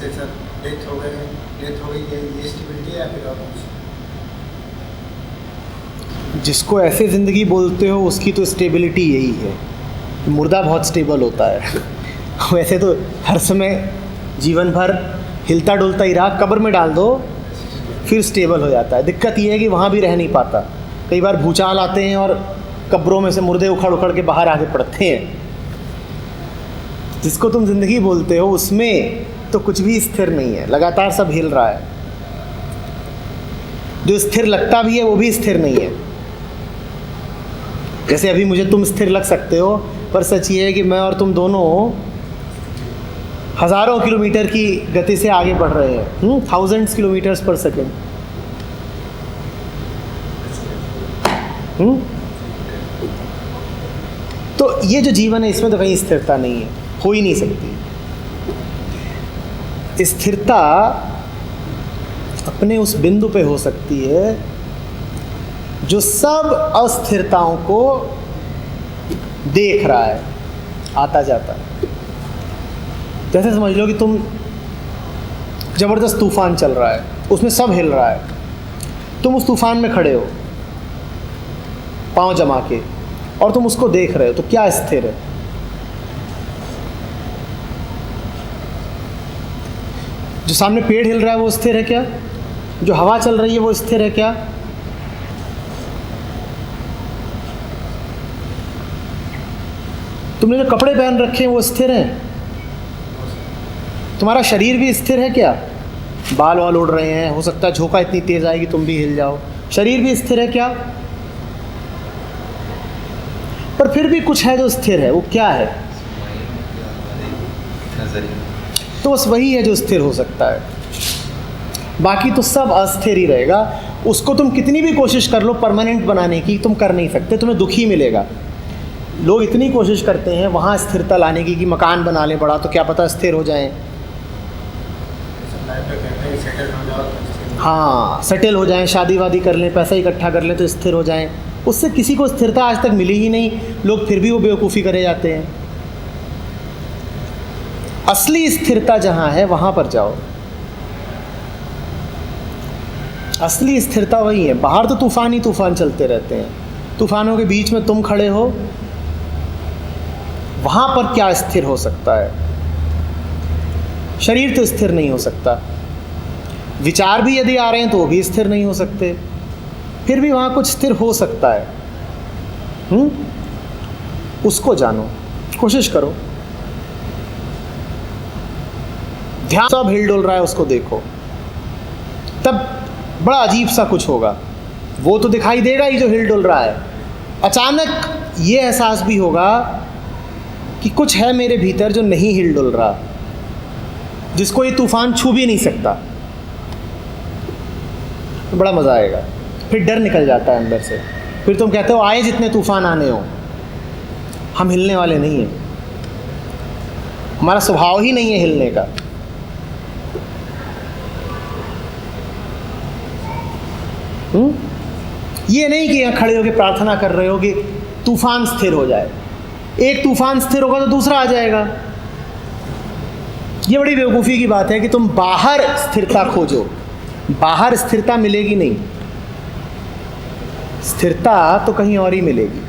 जैसे sir death हो गई ये स्टेबिलिटी है या फिर और कुछ? जिसको ऐसे ज़िंदगी बोलते हो उसकी तो स्टेबिलिटी यही है, मुर्दा बहुत स्टेबल होता है। वैसे तो हर समय जीवन भर हिलता डुलता ही रहा, कब्र में डाल दो फिर स्टेबल हो जाता है। दिक्कत ये है कि वहाँ भी रह नहीं पाता, कई बार भूचाल आते हैं और कब्रों में से मुर्दे उखड़ उखड़ के बाहर आके पड़ते हैं। जिसको तुम ज़िंदगी बोलते हो उसमें तो कुछ भी स्थिर नहीं है, लगातार सब हिल रहा है। जो स्थिर लगता भी है वो भी स्थिर नहीं है। जैसे अभी मुझे तुम स्थिर लग सकते हो, पर सच ये है कि मैं और तुम दोनों हज़ारों किलोमीटर की गति से आगे बढ़ रहे हैं, थाउजेंड्स किलोमीटर्स पर सेकेंड। तो ये जो जीवन है इसमें तो कहीं स्थिरता नहीं है, हो ही नहीं सकती। स्थिरता अपने उस बिंदु पे हो सकती है जो सब अस्थिरताओं को देख रहा है आता जाता। जैसे समझ लो कि तुम ज़बरदस्त तूफान चल रहा है, उसमें सब हिल रहा है, तुम उस तूफान में खड़े हो पांव जमा के और तुम उसको देख रहे हो, तो क्या स्थिर है? जो सामने पेड़ हिल रहा है वो स्थिर है क्या? जो हवा चल रही है वो स्थिर है क्या? तुमने जो कपड़े पहन रखे हैं वो स्थिर हैं? तुम्हारा शरीर भी स्थिर है क्या? बाल वाल उड़ रहे हैं, हो सकता है झोंका इतनी तेज आएगी तुम भी हिल जाओ, शरीर भी स्थिर है क्या? पर फिर भी कुछ है जो स्थिर है, वो क्या है? तो बस वही है जो स्थिर हो सकता है, बाकी तो सब अस्थिर ही रहेगा। उसको तुम कितनी भी कोशिश कर लो परमानेंट बनाने की, तुम कर नहीं सकते, तुम्हें दुख ही मिलेगा। लोग इतनी कोशिश करते हैं वहाँ स्थिरता लाने की कि मकान बना लें बड़ा, तो क्या पता स्थिर हो जाएं। हाँ, सेटल हो जाएं, शादी वादी कर लें, पैसा इकट्ठा कर लें तो स्थिर हो जाएं। उससे किसी को स्थिरता आज तक मिली ही नहीं, लोग फिर भी वो बेवकूफ़ी करे जाते हैं। असली स्थिरता जहाँ है वहाँ पर जाओ। असली स्थिरता वही है। बाहर तो तूफान ही तूफान चलते रहते हैं, तूफानों के बीच में तुम खड़े हो, वहाँ पर क्या स्थिर हो सकता है? शरीर तो स्थिर नहीं हो सकता, विचार भी यदि आ रहे हैं तो वो भी स्थिर नहीं हो सकते, फिर भी वहाँ कुछ स्थिर हो सकता है। उसको जानो, कोशिश करो, ध्यान सब हिल डुल रहा है उसको देखो, तब बड़ा अजीब सा कुछ होगा। वो तो दिखाई देगा ही जो हिल डुल रहा है, अचानक ये एहसास भी होगा कि कुछ है मेरे भीतर जो नहीं हिल डुल रहा, जिसको ये तूफान छू भी नहीं सकता। तो बड़ा मज़ा आएगा, फिर डर निकल जाता है अंदर से। फिर तुम कहते हो आए जितने तूफान आने हो, हम हिलने वाले नहीं हैं, हमारा स्वभाव ही नहीं है हिलने का। ये नहीं कि यहाँ खड़े होकर प्रार्थना कर रहे हो कि तूफान स्थिर हो जाए। एक तूफान स्थिर होगा तो दूसरा आ जाएगा। ये बड़ी बेवकूफ़ी की बात है कि तुम बाहर स्थिरता खोजो, बाहर स्थिरता मिलेगी नहीं, स्थिरता तो कहीं और ही मिलेगी।